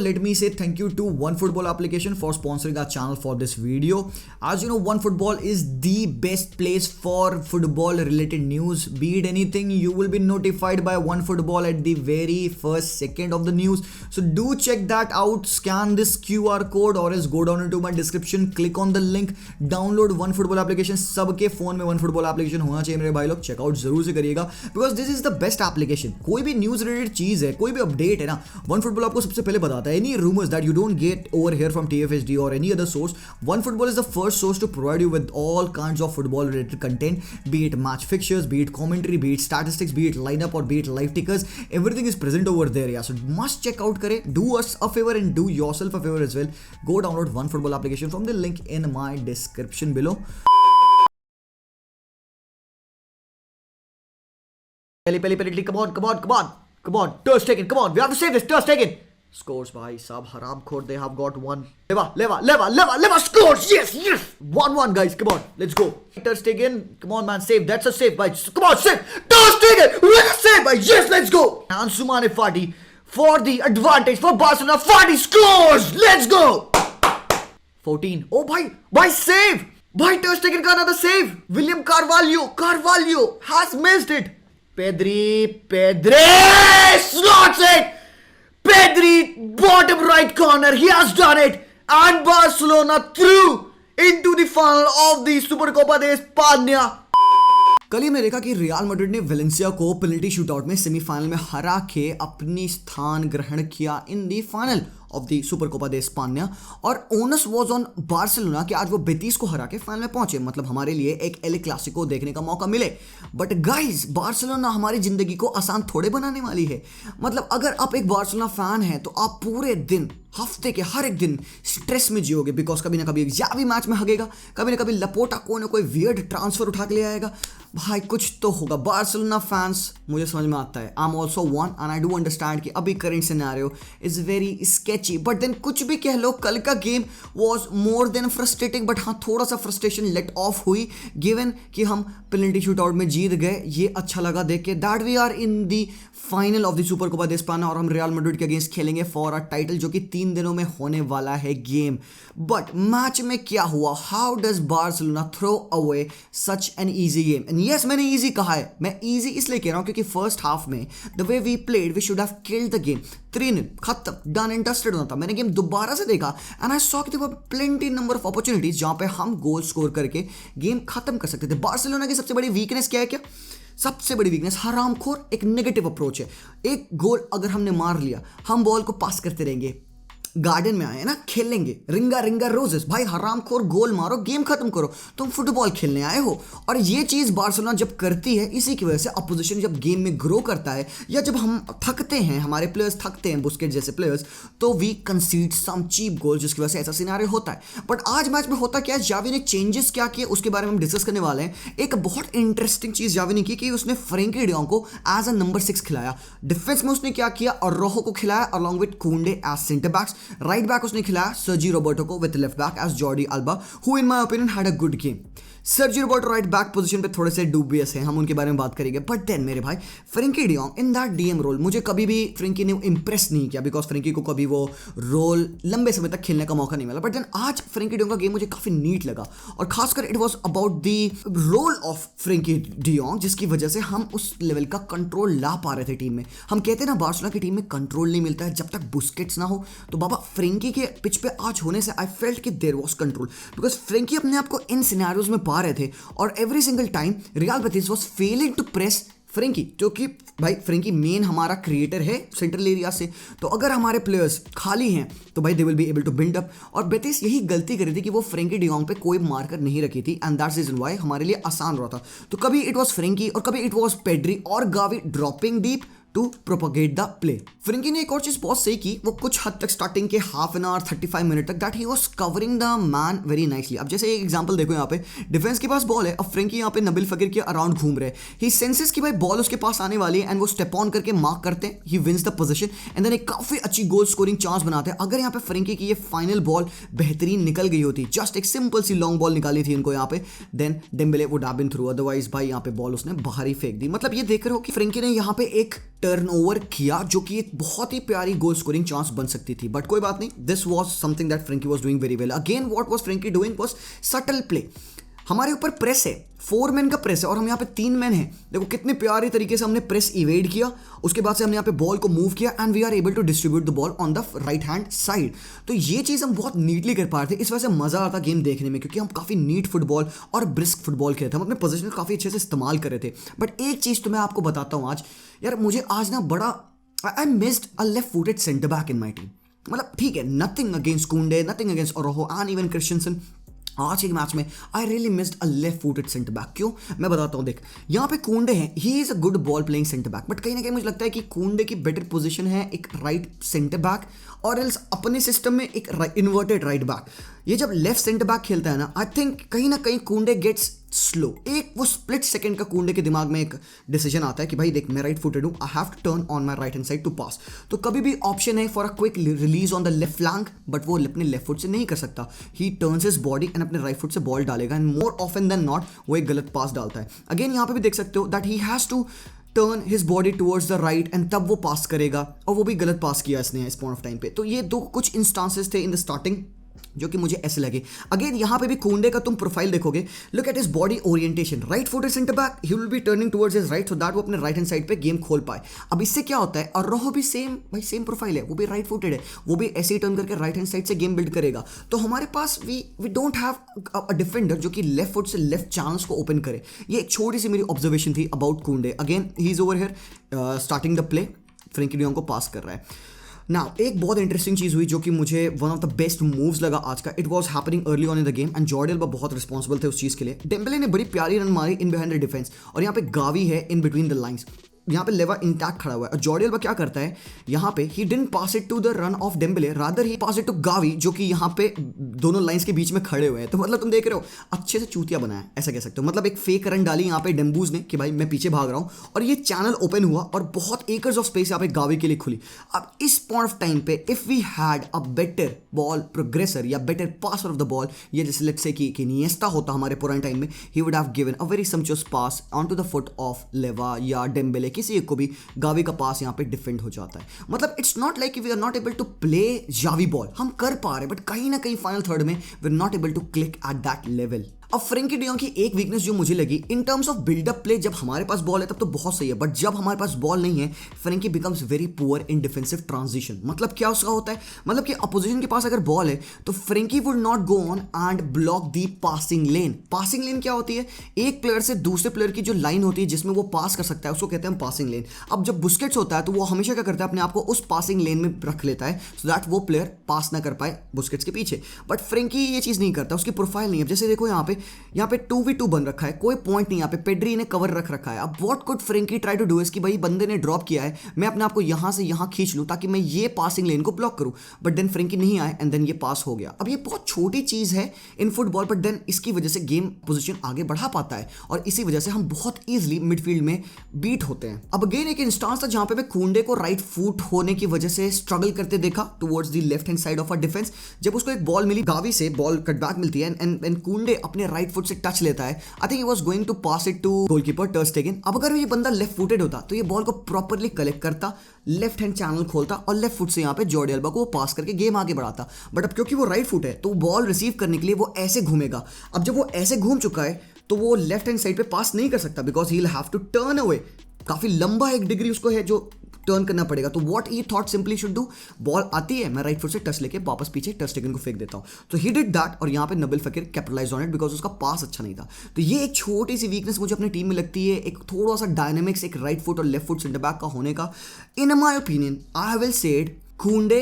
let me say thank you to OneFootball application for sponsoring our channel for this video. As you know, OneFootball is the best place for football related news. Be it anything, you will be notified by OneFootball at the very first second of the news. So do check that out. Scan this QR code or else go down into my description, click on the link, download OneFootball application. सबके phone में OneFootball application होना चाहिए मेरे भाई लोग. Checkout जरूर से करिएगा because this is the best application. कोई भी न्यूज रिलेटेड चीज है, कोई भी अपडेट है ना, OneFootball आपको सबसे पहले बताता है. Any rumours that you don't get over here from TFSD और any other source, OneFootball is the first source to provide you with all kinds of football related content, be it match fixtures, be it commentary, be it statistics, be it lineup or be it live tickers. Everything is present over there. Yeah, so must check out kare. Do us a favor and do yourself a favor as well. Go download OneFootball application from the link in my description below. Pelly, come on, Ter Stegen, come on, we have to save this, Ter Stegen. Scores bhai, sab haram khor, they have got one. Leva, scores, yes, 1-1 guys, come on, let's go. Ter Stegen, come on man, save, that's a save bhai, come on, save, Ter Stegen, what a save bhai, yes, let's go. Ansu Mane Fati, for the advantage for Barcelona, Fati scores, let's go. 14, oh bhai, save, bhai, Ter Stegen ka another save, William Carvalho has missed it. Pedri slots it. Pedri, bottom right corner, he has done it, and Barcelona through into the final of the Supercopa de España. कल ही मैंने देखा कि Real Madrid ने Valencia को penalty shootout में semifinal में हरा के अपनी स्थान ग्रहण किया in the final of the Supercopa de España. और ओनस वाज ऑन बार्सिलोना कि आज वो बेतीस को हरा के फाइनल में पहुंचे, मतलब हमारे लिए एक एल क्लासिको देखने का मौका मिले. बट गाइज, बार्सिलोना हमारी जिंदगी को आसान थोड़े बनाने वाली है. मतलब अगर आप एक बार्सिलोना फैन है तो आप पूरे दिन, हफ्ते के हर एक दिन स्ट्रेस में जियोगे बिकॉज कभी ना कभी एक जावी मैच में हगेगा, कभी ना कभी लपोटा कोई ना कोई वियर्ड ट्रांसफर उठा के ले आएगा. भाई कुछ तो होगा. बार्सिलोना फैंस, मुझे समझ में आता है, I am also one and I do understand कि अभी current scenario is very sketchy. But then कुछ भी कह लो, कल का game was more than frustrating. But हाँ, थोड़ा सा फ्रस्ट्रेशन लेट ऑफ हुई गिवन कि हम पेनल्टी शूटआउट में जीत गए. ये अच्छा लगा देख के that we are in the final of the Supercopa de España और हम रियल मैड्रिड के अगेंस्ट खेलेंगे फॉर अ टाइटल, जो कि 3 दिनों में होने वाला है गेम. बट मैच में क्या हुआ? How does Barcelona throw away such an easy game? And yes, मैंने ईजी कहा है. मैं ईजी इसलिए कह रहा हूं क्योंकि फर्स्ट हाफ में the way we played we should have killed the game. 3-0 खत्म, डन एंड डस्टेड होना था. मैंने गेम दोबारा से देखा एंड आई सॉ कि there were plenty number of opportunities जहां पे हम गोल स्कोर करके गेम खत्म कर सकते थे. बार्सिलोना की सबसे बड़ी वीकनेस क्या है? क्या सबसे बड़ी वीकनेस? हरामखोर एक नेगेटिव अप्रोच है. एक गोल अगर हमने मार लिया, हम बॉल को पास करते रहेंगे. गार्डन में आए ना, खेलेंगे रिंगा रोजेस. भाई हरामखोर, गोल मारो, गेम खत्म करो. तुम फुटबॉल खेलने आए हो. और ये चीज बार्सिलोना जब करती है, इसी की वजह से अपोजिशन जब गेम में ग्रो करता है या जब हम थकते हैं, हमारे प्लेयर्स थकते हैं, बुस्केट जैसे प्लेयर्स, तो वी कंसीड सम चीप गोल, जिसकी वजह से ऐसा सिनेरियो होता है. बट आज मैच में होता क्या है, जावी ने चेंजेस क्या किए उसके बारे में हम डिस्कस करने वाले हैं. एक बहुत इंटरेस्टिंग चीज जावी ने की कि उसने फ्रैंकी डियोंग को एज अ नंबर 6 खिलाया. डिफेंस में उसने क्या किया, और रोहो को खिलाया along with Kounde as centre backs. Right back उसने खिलाया सर्जी रोबर्टो को with left back as Jordi Alba, who in my opinion had a good game. Sergi Roberto right back position पे थोड़े से डूबियस हैं, हम उनके बारे में बात करेंगे. बट देन मेरे भाई, Frenkie de Jong in that DM role, मुझे कभी भी फ्रैंकी ने इम्प्रेस नहीं किया बिकॉज फ्रैंकी को कभी वो रोल लंबे समय तक खेलने का मौका नहीं मिला. बट देन आज फ्रैंकी डियोंग का गेम मुझे काफी नीट लगा और खासकर it was about the role of Frenkie de Jong, जिसकी वजह से हम उस लेवल का कंट्रोल ला पा रहे थे टीम में. हम कहते हैं ना, बार्सिलोना की टीम में कंट्रोल नहीं मिलता है जब तक बुस्केट्स ना हो. तो बाबा फ्रैंकी के पिच पे आज होने से आई फेल्ट कि there was control because Frenkie अपने आप को इन सिनेरियोज में पा रहे थे. और every single time Real Betis was failing to press Frenkie, क्योंकि भाई फ्रैंकी मेन हमारा क्रिएटर है सेंट्रल एरिया से. तो अगर हमारे प्लेयर्स खाली हैं तो भाई they will be able to build up. और बेटिस यही गलती करी थी कि वो फ्रैंकी डियोंग पे कोई मार्कर नहीं रखी थी एंड दैट्स रीजन व्हाई हमारे लिए आसान रहा था. तो कभी इट वाज फ्रैंकी और कभी इट वाज पेड्री और Gavi dropping deep to propagate the play. Frenkie ने एक और चीज बहुत सही की, वो कुछ हद तक स्टार्टिंग के हाफ एन आवर 35 मिनट तक that he was covering the man very nicely. अब जैसे एक एग्जांपल देखो, यहाँ पे डिफेंस के पास बॉल है, अब फ्रैंकी यहाँ पे नबील फकीर के अराउंड घूम रहे हैं. ही सेंसेस कि भाई बॉल उसके पास आने वाली है एंड वो स्टेप ऑन करके मार्क करते हैं. He wins the position and then एक काफी अच्छी गोल स्कोरिंग चांस बनाते हैं. अगर यहाँ पे फ्रैंकी की ये फाइनल बॉल बेहतरीन निकल गई होती, जस्ट एक सिंपल सी लॉन्ग बॉल निकाली थी इनको यहाँ पे, then Dembele would have been through. Otherwise भाई यहाँ पे बॉल उसने बाहर ही फेंक दी. मतलब ये देख रहे हो कि फ्रैंकी ने यहाँ पे एक टर्नओवर किया, जो कि एक बहुत ही प्यारी गोल स्कोरिंग चांस बन सकती थी, बट कोई बात नहीं, this was something that Frenkie was doing very well. Again what was Frenkie doing was subtle play. हमारे ऊपर प्रेस है, 4 मैन का प्रेस है और हम यहाँ पे 3 मैन हैं। देखो कितने प्यारे तरीके से हमने प्रेस इवेड किया, उसके बाद से हमने यहाँ पे बॉल को मूव किया and we are able to distribute the ball on the right hand side. तो ये चीज़ हम बहुत नीटली कर पा रहे थे, इस वजह से मज़ा आता गेम देखने में, क्योंकि हम काफ़ी नीट फुटबॉल और ब्रिस्क फुटबॉल खेलते थे, हम अपने पोजीशन काफ़ी अच्छे से इस्तेमाल कर रहे थे। बट एक चीज़ तो मैं आपको बताता हूँ आज, यार मुझे आज ना बड़ा I missed a left footed centre back in my team. मतलब ठीक है, nothing against Kounde, nothing against Araujo and even Christensen, आज एक मैच में I really missed a left footed centre back. क्यों, मैं बताता हूँ। देख, यहाँ पे कुंडे हैं, he is a good ball playing centre back, but कहीं ना कहीं मुझे लगता है कि कुंडे की बेटर पोजीशन है एक राइट सेंटर बैक, और एल्स अपने सिस्टम में एक इन्वर्टेड राइट बैक। ये जब लेफ्ट सेंटर बैक खेलता है ना, आई थिंक कहीं ना कहीं कुंडे गेट्स स्लो। एक वो स्प्लिट सेकंड का कुंडे के दिमाग में एक डिसीजन आता है कि भाई देख, मैं राइट फुटेड हूँ, I have to turn on my right hand side to pass. तो कभी भी ऑप्शन है for a quick release on the left flank, but वो अपने लेफ्ट फुट से नहीं कर सकता। He turns his body and अपने राइट फुट से बॉल डालेगा, and more often than not वो एक गलत पास डालता है। अगेन यहाँ पे भी देख सकते हो that he has to turn his body towards the right एंड तब वो पास करेगा, और वो भी गलत पास किया इसने इस पॉइंट ऑफ टाइम पे। तो ये दो कुछ इंस्टांसेस थे इन द स्टार्टिंग जो कि मुझे ऐसे लगे। अगेन यहाँ पे भी कुंडे का तुम प्रोफाइल देखोगे, look at his body orientation, right footed centre back, he will be turning towards his right so that वो अपने राइट हैंड साइड पे गेम खोल पाए। अब इससे क्या होता है, और रोहो भी सेम भाई सेम प्रोफाइल है, वो भी राइट फुटेड है, वो भी ऐसे ही टर्न करके राइट हैंड साइड से गेम बिल्ड करेगा। तो हमारे पास we don't have a defender जो कि लेफ्ट फुट से लेफ्ट चैनल्स को ओपन करे। ये एक छोटी सी मेरी ऑब्जर्वेशन थी about Kounde. Again he is over here starting the play, Frenkie de Jong को पास कर रहा है। नाउ एक बहुत इंटरेस्टिंग चीज़ हुई जो कि मुझे one of the best moves लगा आज का। It was happening early on in the game and Jordi alba बहुत रिस्पॉन्सिबल थे उस चीज़ के लिए। डेम्बेले ने बड़ी प्यारी रन मारी इन बिहाइंड द डिफेंस, और यहाँ पे गावी है इन बिटवीन द लाइंस, यहाँ पे लेवा इंटैक्ट खड़ा हुआ है। और जॉर्डी अल्बा क्या करता है, यहाँ पे he didn't pass it to the run of Dembele, rather he pass it to Gavi, जो कि यहाँ पे दोनों लाइंस के बीच में खड़े हुए हैं। तो मतलब तुम देख रहे हो अच्छे से चूतिया बनाया, ऐसा कह सकते हो। मतलब एक फेक रन डाली यहाँ पे डेम्बूज ने कि भाई मैं पीछे भाग रहा हूँ, और ये चैनल ओपन हुआ और बहुत एकर्स ऑफ स्पेस यहाँ पे गावी के लिए खुली। अब इस पॉइंट ऑफ टाइम पे if we had a better ball progresser या better passer of the ball, ये जैसे लेट्स से कि निएस्टा होता हमारे पुराने टाइम में, he would have given a very sumptuous pass on to the foot of Lewa या डेम्बेले, किसी एक को भी गावी का पास यहाँ पे डिफेंड हो जाता है। मतलब it's not like we are not able to play Xavi ball, हम कर पा रहे हैं, बट कहीं ना कहीं फाइनल थर्ड में we are not able to click at that level. अब फ्रेंकी डी जॉन्ग की एक वीकनेस जो मुझे लगी in terms of buildup play, जब हमारे पास बॉल है तब तो बहुत सही है, बट जब हमारे पास बॉल नहीं है Frenkie becomes very poor in defensive transition. मतलब क्या उसका होता है, मतलब कि अपोजिशन के पास अगर बॉल है तो Frenkie would not go on and block the passing lane. Passing lane क्या होती है, एक प्लेयर से दूसरे प्लेयर की जो लाइन होती है जिसमें वो पास कर सकता है, उसको कहते हैं पासिंग लेन। अब जब बुस्केट्स होता है तो वो हमेशा क्या करता है, अपने आप को उस पासिंग लेन में रख लेता है सो दैट वो प्लेयर पास ना कर पाए बुस्केट्स के पीछे। बट फ्रेंकी ये चीज़ नहीं करता, उसकी प्रोफाइल नहीं है। जैसे देखो यहाँ पे 2v2 बन रखा है, कोई पॉइंट नहीं, यहाँ पे पेड्री ने कवर रख रखा है। अब what could Frenkie try to do is कि भाई बंदे ने ड्रॉप किया है, मैं अपने आप को यहाँ से यहाँ खींच लूँ ताकि मैं ये पासिंग लेन को ब्लॉक करूँ, बट देन फ्रेंकी नहीं आए एंड देन ये पास हो गया। अब ये बहुत छोटी चीज़ है इन फुटबॉल, बट देन इसकी वजह से गेम पोजीशन आगे बढ़ा पाता है और इसी वजह से हम बहुत ईजिली मिडफील्ड में बीट होते हैं। अब अगेन एक इंस्टांस था जहाँ पे मैं कुंडे को राइट फुट होने की वजह से स्ट्रगल करते देखा towards the left hand side of a defence. जब उसको एक बॉल मिली, गावी से बॉल कटबैक मिलती है एंड कुंडे अपने राइट फुट से टच लेता है। I think he was going to pass it to goalkeeper ter Stegen. अब अगर ये बंदा लेफ्ट फुटेड होता तो ये बॉल को प्रॉपर्ली कलेक्ट करता, लेफ्ट हैंड चैनल खोलता और लेफ्ट फुट से यहाँ पे जॉर्डी अल्बा को वो पास करके गेम आगे बढ़ाता। बट अब क्योंकि वो राइट फुट है तो बॉल रिसीव करने के लिए वो ऐसे घूमेगा। अब जब वो ऐसे घूम चुका है तो वो लेफ्ट हैंड साइड पे पास नहीं कर सकता because he will have to turn away. काफी लंबा एक डिग्री उसको है जो टर्न करना पड़ेगा। तो what he thought simply should do, ball आती है मैं राइट फुट से टच लेके वापस पीछे टर स्टेगन को फेंक देता हूं। तो ही डिड दैट और यहाँ पे नबील फकीर कैपिटलाइज ऑन इट बिकॉज उसका पास अच्छा नहीं था। तो ये एक छोटी सी वीकनेस मुझे अपनी टीम में लगती है, एक थोड़ा सा डायनेमिक्स एक राइट फुट और लेफ्ट फुट सेंटर बैक का होने का। In my opinion I will said Kounde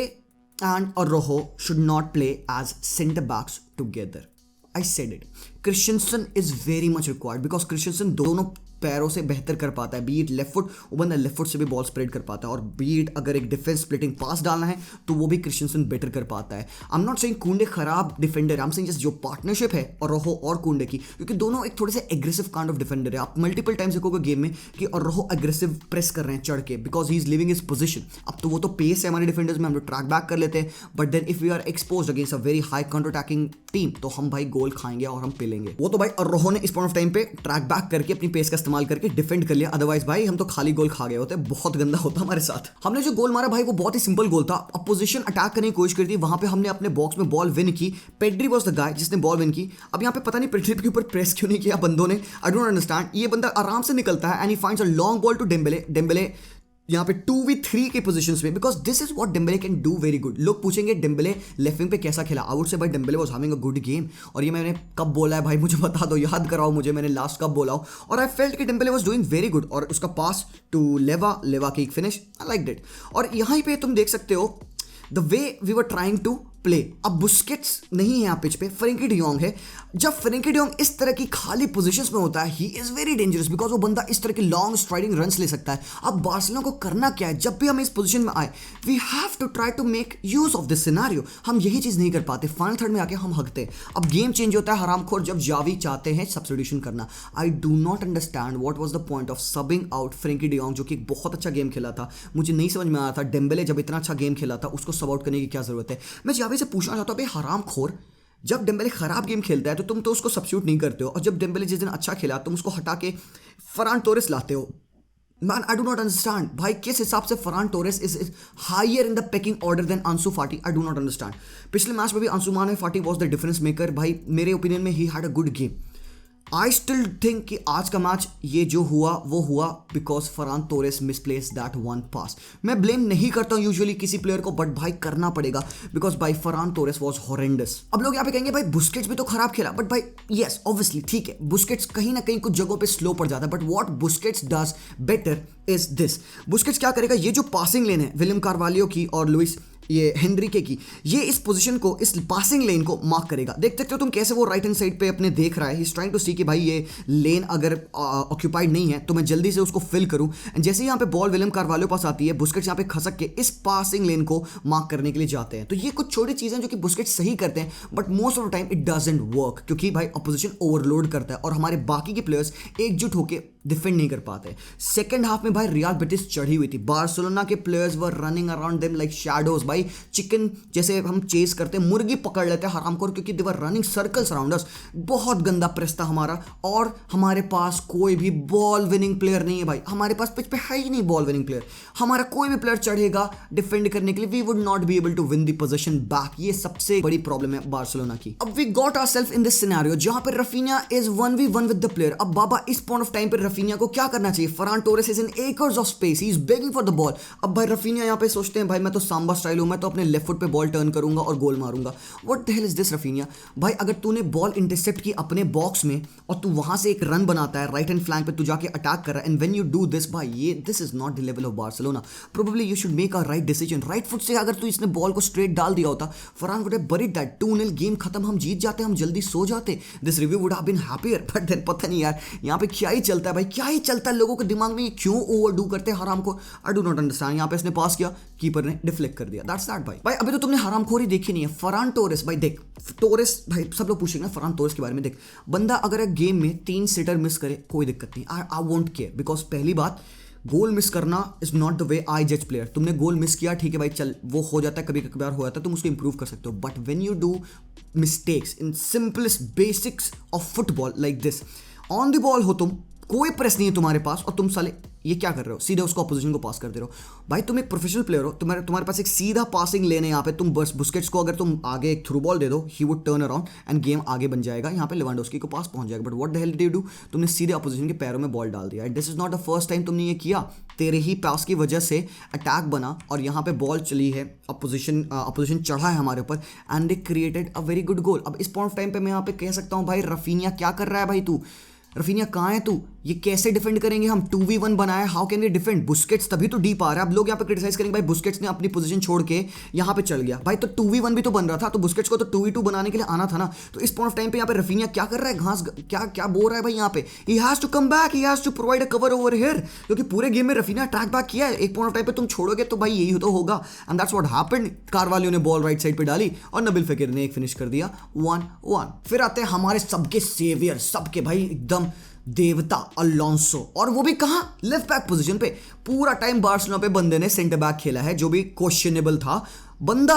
and Araujo should not play as centre backs together. I said it. Christensen is very much required because Christensen दोनों पैरों से बेहतर कर पाता है। बीट लेफ्ट फुट, वो बंदा लेफ्ट फुट से भी बॉल स्प्रेड कर पाता है, और बीट अगर एक डिफेंस स्प्लिटिंग पास डालना है तो वो भी क्रिश्चियनसन बेटर कर पाता है। आई एम नॉट सेइंग कुंडे खराब defender, I am saying just जो पार्टनरशिप है और रोहो और कुंडे की, क्योंकि दोनों एक थोड़े से एग्रेसिव काइंड ऑफ डिफेंडर है। आप मल्टीपल टाइम्स देखोगे गेम में कि और रोहो एग्रेसिव प्रेस कर रहे हैं चढ़ के because he is living his position. अब तो वो तो पेस है हमारे डिफेंडर्स में, हम लोग ट्रैक बैक कर लेते हैं, but then if we are exposed against a very high counter attacking team तो हम भाई गोल खाएंगे और हम पिलेंगे। वो तो भाई और रोहो ने इस पॉइंट ऑफ टाइम पे ट्रैक बैक करके अपनी पेस का इस्तेमाल इस्तेमाल करके डिफेंड कर लिया, अदरवाइज भाई हम तो खाली गोल खा गए होते, बहुत गंदा होता हमारे साथ। हमने जो गोल मारा भाई वो बहुत ही सिंपल गोल था, अपोजिशन अटैक करने की कोशिश करी थी, वहां पे हमने अपने बॉक्स में बॉल विन की, पेड्री वाज द गाय जिसने बॉल विन की। अब यहाँ पे पता नहीं पेड्री के ऊपर प्रेस क्यों नहीं किया बंदों ने, आई डोंट अंडरस्टैंड। ये बंदा आराम से निकलता है and he finds a long ball to Dembele, Dembele यहाँ पे 2v3 के पोजीशंस में, because this is what Dembele can do very good. लोग पूछेंगे डेम्बेले लेफ्ट विंग पे कैसा खेला, आई वुड से भाई Dembélé was having a good game. और ये मैंने कब बोला है भाई, मुझे बता दो, याद कराओ मुझे, मैंने लास्ट कब बोला हो। और आई फेल्ट कि Dembélé was doing very good, और उसका पास टू लेवा, लेवा की फिनिश, आई लाइक इट। और यहाँ पे तुम देख सकते हो the way we were trying to play. अब बुस्केट्स नहीं है यहाँ पिच पे, फ्रेंकी डियोंग है। जब फ्रेंकी डियोंग इस तरह की खाली पोजीशंस में होता है, he is very dangerous, because वो बंदा इस तरह के लॉन्ग स्ट्राइडिंग रन्स ले सकता है। अब बार्सिलोना को करना क्या है, जब भी हम इस पोजीशन में आए, we have to try to make use of this scenario. हम यही चीज नहीं कर पाते, फाइनल थर्ड में आके हम हकते हैं। अब गेम चेंज होता है हरामखोर जब जावी चाहते हैं सब्स्टिट्यूशन करना। I do not understand what was the point of subbing out Frenkie de Jong, जो कि एक बहुत अच्छा गेम खेला था। मुझे नहीं समझ में आया था डेम्बेले जब इतना अच्छा गेम खेला था उसको सब आउट करने की क्या जरूरत है। मैं जावी से पूछना चाहता हूँ, हरामखोर, जब डेम्बेले खराब गेम खेलता है तो तुम तो उसको सब्स्टिट्यूट नहीं करते हो, और जब डेम्बेले जिस दिन अच्छा खेला तुम उसको हटा के फरान टोरेस लाते हो। Man I do not understand भाई, किस हिसाब से Ferran Torres is higher in the pecking order than Ansu Fati, I do not understand. पिछले मैच में भी अंसुमान फाटी वॉज द डिफरेंस मेकर भाई, मेरे ओपिनियन में he had a good game. I still think कि आज का मैच ये जो हुआ वो हुआ because Farhan Torres misplace that one pass. मैं ब्लेम नहीं करता हूँ यूजुअली किसी प्लेयर को, बट भाई करना पड़ेगा बिकॉज भाई फरान टोरेस वॉज हॉरेंडस। अब लोग यहाँ पे कहेंगे भाई बुस्केट्स भी तो खराब खेला, बट भाई यस ऑब्वियसली ठीक है, बुस्केट्स कहीं ना कहीं कुछ जगहों पे स्लो पड़ जाता है, but what Busquets does better is this. Busquets क्या करेगा, ये जो पासिंग लेन है विलियम कार्वालियो की और लुइस ये हेनरिके की, ये इस पोजीशन को, इस पासिंग लेन को मार्क करेगा। देख सकते हो तुम कैसे वो राइट हैंड साइड पे अपने देख रहा है, ही इज ट्राइंग टू सी कि भाई ये लेन अगर ऑक्यूपाइड नहीं है तो मैं जल्दी से उसको फिल करूं। एंड जैसे ही यहाँ पे बॉल विलियम कार्वालियो पास आती है, बुस्केट्स यहाँ पे खसक के इस पासिंग लेन को मार्क करने के लिए जाते हैं। तो ये कुछ छोटी चीजें जो कि बुस्केट्स सही करते हैं, but most of the time it doesn't work, क्योंकि भाई अपोजिशन ओवरलोड करता है और हमारे बाकी के प्लेयर्स एकजुट होकर डिफेंड नहीं कर पाते। सेकंड हाफ में भाई रियल बेटिस चढ़ी हुई थी, बार्सिलोना के players were running around them like shadows. भाई चिकन जैसे हम चेस करते हैं, मुर्गी पकड़ लेते हैं हरामखोर, क्योंकि they were running circles around us. बहुत गंदा प्रेस था हमारा, और हमारे पास कोई भी बॉल विनिंग प्लेयर नहीं है भाई, हमारे पास पिच पे है ही नहीं बॉल विनिंग प्लेयर। हमारा कोई भी प्लेयर चढ़ेगा डिफेंड करने के लिए, we would not be able to win the position back. ये सबसे बड़ी प्रॉब्लम है बार्सिलोना की। अब we got ourself in this scenario जहां पर Raphinha is 1v1 with the player. अब बाबा इस पॉइंट ऑफ टाइम पर रफीनिया को क्या करना चाहिए, Ferran Torres is in acres of space, he is begging for the ball. अब भाई रफीनिया यहाँ पे सोचते हैं भाई मैं तो सांबा स्टाइल हूं, मैं तो अपने लेफ्ट फुट पे बॉल टर्न करूंगा और गोल मारूंगा। What the hell is this Raphinha. भाई अगर तूने बॉल इंटरसेप्ट की अपने बॉक्स में और तू वहां से एक रन बनाता है, राइट हैंड फ्लैंक पे तू जाके अटैक कर रहा है, and when you do this भाई, ये this is not the level of Barcelona. Probably you should make a right decision. Right foot से अगर तू इसने बॉल को स्ट्रेट डाल दिया होता, Ferran would have buried that, 2-0 game खत्म, हम जीत जाते, हम जल्दी सो जाते, this review would have been happier. But then पता नहीं यार यहाँ पे क्या ही चलता है भाई, क्या ही चलता है लोगों के दिमाग में, ये क्यों ओवरडू करते हैं हराम को, आई डू नॉट अंडरस्टैंड। यहाँ पे इसने पास किया, कीपर ने डिफ्लेक्ट कर दिया, दैट्स दैट भाई। भाई अभी तो तुमने हरामखोरी देखी नहीं है। फरान टोरेस भाई देख, टोरेस भाई सब लोग पूछेंगे फरान टोरेस के बारे में, देख बंदा अगर एक गेम में 3 सिटर मिस करे कोई दिक्कत नहीं, आई वोंट केयर, बिकॉज पहली बात गोल मिस करना इज नॉट द वे आई जज प्लेयर। तुमने गोल मिस किया ठीक है भाई, चल वो हो जाता है, कभी कभार हो जाता है, तुम उसको इंप्रूव कर सकते हो, but when you do mistakes in simplest basics of football like this, on the ball हो तुम, कोई प्रेस नहीं है तुम्हारे पास, और तुम साले ये क्या कर रहे हो, सीधे उसको अपोजिशन को पास कर दे रहे हो। भाई तुम एक प्रोफेशनल प्लेयर हो, तुम्हारे पास एक सीधा पासिंग लेने, यहाँ पे तुम बस बुस्केट्स को अगर तुम आगे एक थ्रू बॉल दे दो, he would turn around end game आगे बन जाएगा, यहाँ पे लेवेंडोस्की को पास पहुंच जाएगा। But what the hello did you do, तुमने सीधे अपोजिशन के पैरों में बॉल डाल दिया। This is not the first time तुमने ये किया, तेरे ही पास की वजह से अटैक बना और यहाँ पे बॉल चली है, अपोजिशन चढ़ा है हमारे ऊपर, and they created a very good goal. अब इस पॉइंट ऑफ टाइम पे मैं यहाँ पे कह सकता हूँ भाई रफीनिया क्या कर रहा है भाई, तू रफीनिया कहाँ है तू, ये कैसे डिफेंड करेंगे हम, 2v1 बनाया, how can we defend. Busquets तभी तो डीप आ रहा है। अब लोग यहाँ पे क्रिटिसाइज करेंगे भाई बुस्केट्स ने अपनी पोजीशन छोड़ के यहाँ पे चल गया, भाई तो 2v1 भी तो बन रहा था, तो बुस्केट्स को तो 2v2 बनाने के लिए आना था ना। तो इस पॉइंट ऑफ टाइम पे यहाँ पे रफीनिया क्या कर रहा है, घास क्या बोल रहा है भाई यहाँ पे, he has to come back, he has to provide a cover over here, क्योंकि पूरे गेम में रफीनिया ट्रैक बैक किया है। एक पॉइंट ऑफ टाइम पे तुम छोड़ोगे तो भाई यही तो होगा, and that's what happened. Carvalho ने बॉल राइट साइड पे डाली और नबिल फेकिर ने एक फिनिश कर दिया 1-1। फिर आते हैं हमारे सबके सेवियर, सबके भाई एकदम देवता अलोंसो, और वो भी कहां, लेफ्ट बैक पोजीशन पे। पूरा टाइम बार्सिलोना पे बंदे ने सेंटर बैक खेला है, जो भी क्वेश्चनेबल था। बंदा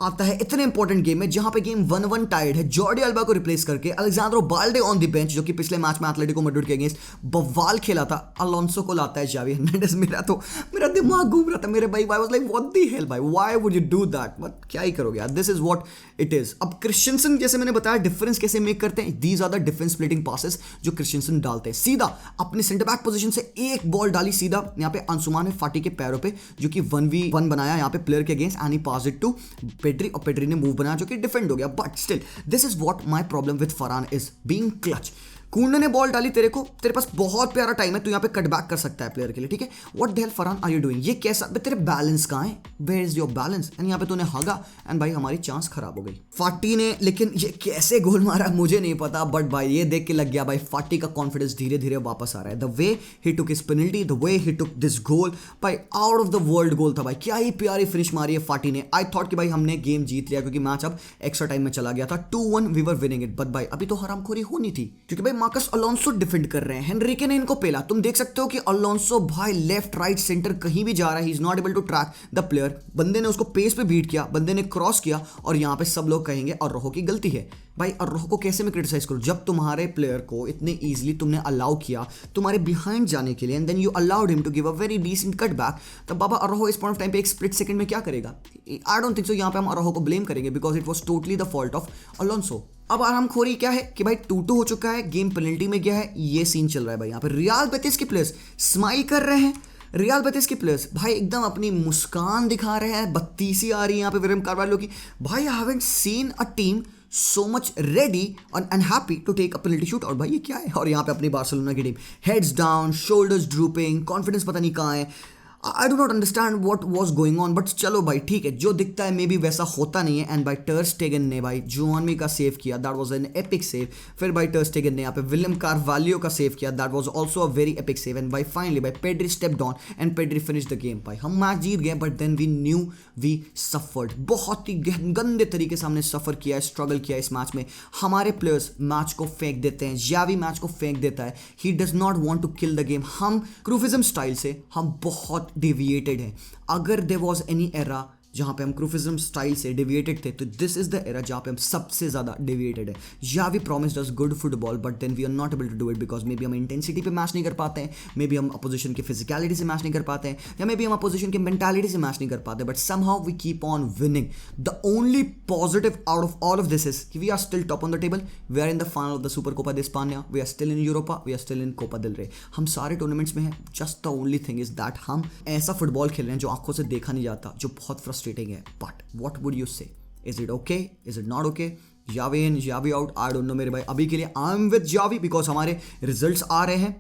आता है इतने इंपॉर्टेंट गेम में जहां पे गेम 1-1 टाइड है, जॉर्डी अल्बा को रिप्लेस करके अलेक्जेंड्रो बाल्डे ऑन द बेंच, जो कि पिछले मैच में एटलेटिको मैड्रिड के अगेंस्ट बवाल खेला था, अलोंसो को लाता है जावी हर्नांडेज। मेरा दिमाग घूम रहा था मेरे भाई, I was like what the hell भाई, why would you do that, but क्या ही करोगे यार, this is what it is. अब क्रिश्चियनसन जैसे मैंने बताया डिफरेंस कैसे मेक करते हैं, these are the difference splitting passes जो क्रिश्चियनसन डालते हैं। सीधा अपने सेंटर बैक पोजीशन से एक बॉल डाली सीधा यहाँ पे अंसुमान फाटी के पैरों पे, जो कि 1v1 बनाया यहाँ पे प्लेयर के against, and he pass it to Pedri, और पेड्री ने मूव बनाया जो कि डिफेंड हो गया। But still this is what my problem with Ferran is being clutch. Kounde ने बॉल डाली तेरे को, तेरे पास बहुत प्यारा टाइम है, तू यहाँ पे कट बैक कर सकता है प्लेयर के लिए, ठीक है। What the hell Ferran are you doing, ये कैसा, तेरे बैलेंस कहाँ है, where is your balance, and यहाँ पे तूने हागा एंड भाई हमारी चांस खराब हो गई। फाटी ने, लेकिन ये कैसे गोल मारा मुझे नहीं पता, बट भाई ये देख के लग गया भाई फाटी का कॉन्फिडेंस धीरे धीरे वापस आ रहा है। The way he took his penalty, the way he took this goal, भाई आउट ऑफ द वर्ल्ड गोल था भाई, क्या ही प्यारी फिनिश मारी है फाटी ने। आई थॉट कि भाई हमने गेम जीत लिया क्योंकि मैच अब एक्स्ट्रा टाइम में चला गया था, 2-1 we were winning it, but भाई अभी तो हरामखोरी होनी थी क्योंकि भाई मार्कस अलोंसो डिफेंड कर रहे हैं, हेनरिके ने इनको पेला। तुम देख सकते हो कि अलोंसो भाई लेफ्ट राइट सेंटर कहीं भी जा रहा है, he is not able to track the player. बंदे ने उसको पेस पे बीट किया, बंदे ने क्रॉस किया, और यहां पे सब लोग कहेंगे अर्रोहो की गलती है। भाई अर्रोहो को कैसे मैं क्रिटिसाइज करूं, जब तुम्हारे प्लेयर को इतने इजीली तुमने अलाउ किया तुम्हारे बिहाइंड जाने के लिए, and then you allowed him to give a very decent cut back, तब बाबा अर्रोहो इस पॉइंट ऑफ टाइम पे एक स्प्लिट सेकंड में क्या करेगा। आई डोंट थिंक सो यहां पे हम अर्रोहो को ब्लेम करेंगे because it was totally the fault of Alonso. अब आरामखोरी क्या है कि भाई 2-2 हो चुका है, गेम पेनल्टी में गया है, ये सीन चल रहा है भाई। यहाँ पे रियल बेटिस के प्लेयर्स स्माइल कर रहे हैं, रियल बेटिस के प्लेयर्स भाई एकदम अपनी मुस्कान दिखा रहे हैं, बत्तीसी आ रही है यहाँ पे विलियम कार्वाल्हो की। भाई I haven't seen a team so much ready and happy to take a penalty shoot, और भाई ये क्या है। और यहाँ पे अपनी बार्सिलोना की team heads down, shoulders drooping, confidence पता नहीं कहाँ है। आई do not understand what was going on, but चलो भाई ठीक है, जो दिखता है मे बी वैसा होता नहीं है। एंड भाई टर स्टेगन ने भाई जोनमी का सेव किया, that was an epic save. फिर भाई टर स्टेगन ने यहाँ पे विलियम कार्वाल्हो का सेव किया, that was also a very epic save. And भाई फाइनली भाई Pedri stepped on and Pedri finish the game. भाई हम मैच जीत गए, but then we knew we suffered, बहुत ही गंदे तरीके से हमने सफर किया है, स्ट्रगल किया इस मैच में। हमारे प्लेयर्स मैच को फेंक देते हैं, जावी मैच को फेंक देता है, he does not want to kill the game. हम क्रूफिज्म स्टाइल से हम बहुत डिविएटेड है। अगर देयर वाज एनी एरा जहाँ पे हम क्रूफिज्म स्टाइल से डिविएटेड थे, तो दिस इज द एरा जहाँ पे हम सबसे ज़्यादा डिविएटेड है। या we promised us good football, but then we are not able to do it because maybe हम इंटेंसिटी पे मैच नहीं कर पाते हैं, मे बी हम अपोजिशन की फिजिकलिटी से मैच नहीं कर पाते हैं, या मे बी हम अपोजिशन की मेंटालिटी से मैच नहीं कर पाते, but somehow we keep on winning. The only positive out of all of this is कि we are still top on the table, we are in the final of the Super Copa de Espana, we are still in Europa, we are still in Copa del Rey. हम सारे tournaments में हैं, just the only thing is that हम ऐसा football खेल रहे हैं जो आंखों से देखा नहीं जाता, जो बहुत फ्रस्ट्रेटिंग है। But what would you say? Is it okay? Is it not okay? Javi in, Javi out, I don't know मेरे भाई। अभी के लिए I'm with Javi because हमारे रिजल्ट्स आ रहे हैं।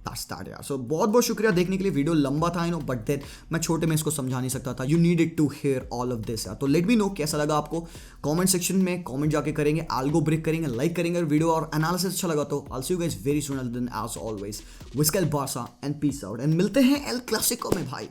That's that यार। So बहुत बहुत शुक्रिया देखने के लिए, वीडियो लंबा था आई नो, बट देन मैं छोटे में इसको समझा नहीं सकता था। You needed to hear all of this यार। तो लेट मी नो कैसा लगा आपको, कमेंट सेक्शन में कमेंट जाके करेंगे, एल्गो ब्रेक करेंगे, लाइक करेंगे वीडियो, और एनालिसिस अच्छा लगा तो I'll see you guys very soon, and then as always, Visca el Barça and peace out, and मिलते हैं एल क्लासिको में भाई।